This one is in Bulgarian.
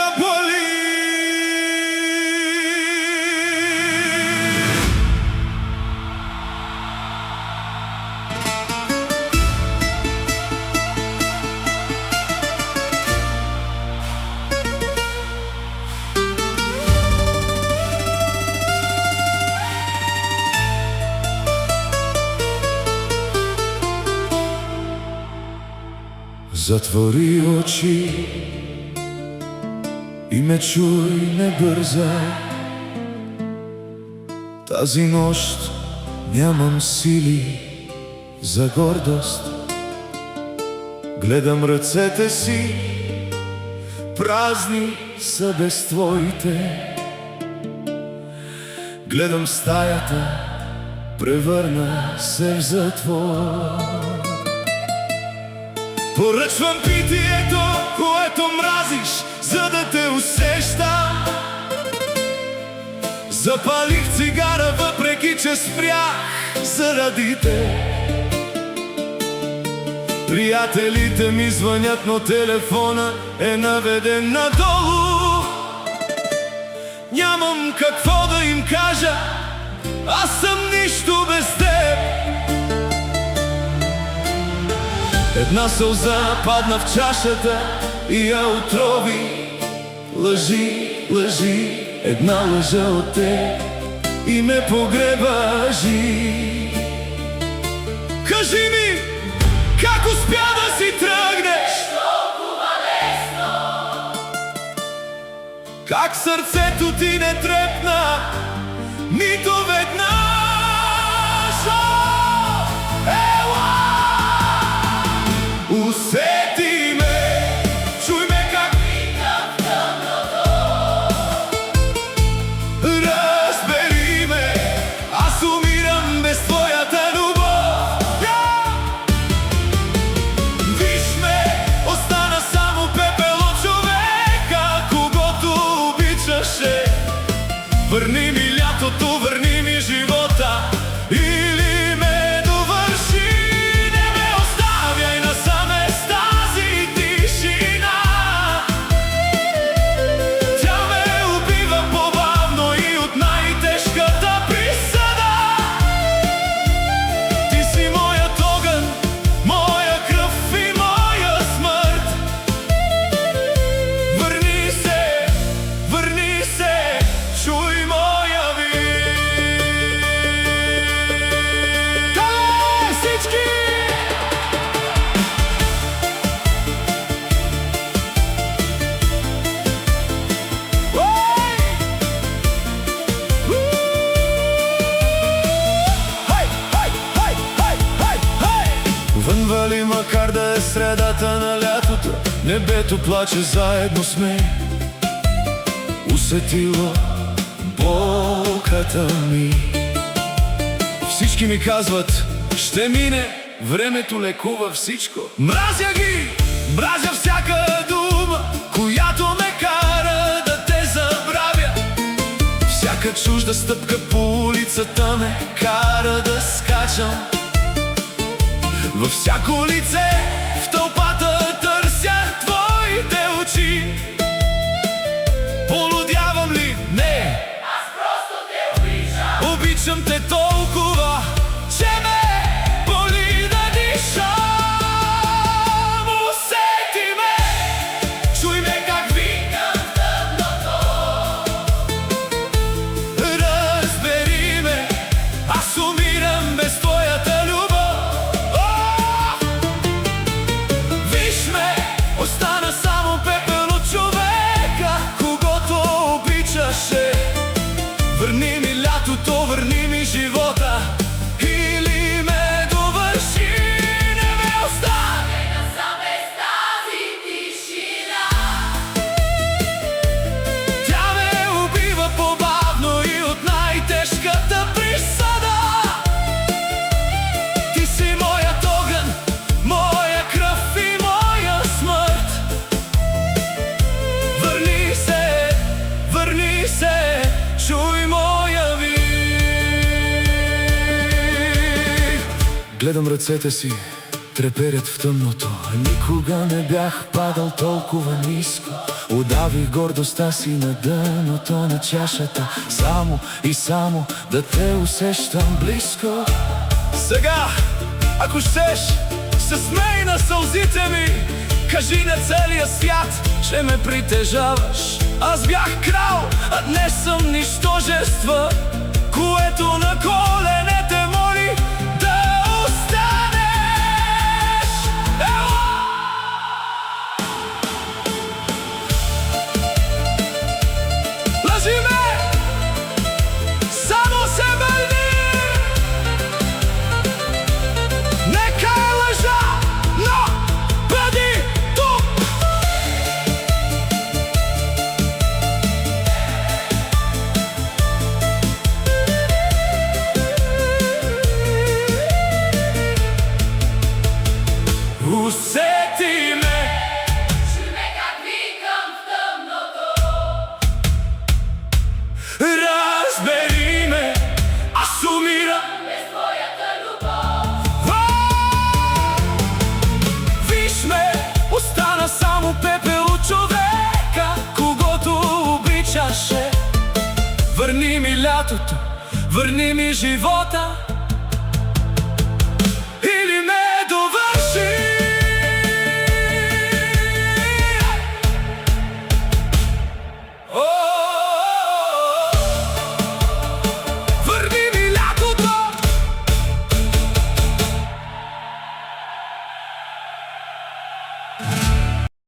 така боли. Затвори очи и ме чуй, не бързай. Тази нощ нямам сили за гордост. Гледам ръцете си, празни са без твоите. Гледам стаята, превърна се в затвор. Поръчвам питието, което мразиш, за да те усещам. Запалих цигара, въпреки че спрях заради те. Приятелите ми звънят, но телефона е наведен надолу. Нямам какво да им кажа, аз съм нищо без теб. Една сълза падна в чашата и я отрови. Лъжи, лъжи, една лъжа от теб и ме погреба жив. Кажи ми, как успя да си тръгнеш толкова лесно? Как сърцето ти не трепна нито веднъж? Усети ме, чуй ме как викам в тъмното. Разбери ме, аз умирам без твоята любов. Виж ме, остана само пепел от човека, когото обичаше. Върни ми лятото, върни ми живота, или ме довърши. Вън вали, макар да е средата на лятото, небето плаче заедно с мен. Усетило болката ми. Всички ми казват, ще мине, времето лекува всичко. Мразя ги, мразя всяка дума, която ме кара да те забравя. Всяка чужда стъпка по улицата ме кара да скачам. Във всяко лице в тълпата търся твоите очи. Полудявам ли? Не! Аз просто те обичам. Обичам те толкова, че ме боли да дишам. Усети ме, чуй ме как викам в тъмното. Разбери ме, аз умирам без твоята любов. Остана само пепел от човека, когото обичаше. Върни ми лятото, върни ми живота, или ме довърши. Не ме остави насам без тази тишина. Тя ме убива по-бавно и от най-тежката присъда. Ти си моят огън, моя кръв и моя смърт. Върни се, чуй моя вик. Гледам ръцете си, треперят в тъмното. Никога не бях падал толкова ниско. Удавих гордостта си на дъното на чашата, само и само да те усещам близко. Сега, ако щеш, се смей на сълзите ми. Кажи на целия свят, че ме притежаваш. Аз бях крал, а днес съм нищожество, което на коленете моли да останеш. Ела! Лъжи ме, само се върни. Нека е лъжа, но бъди тук. Усети ме, чуй как викам в тъмното. разбери ме, аз умирам Без твоята любов. Виж ме, остана само пепел от човека, когото обичаше. Върни ми лятото, върни ми живота.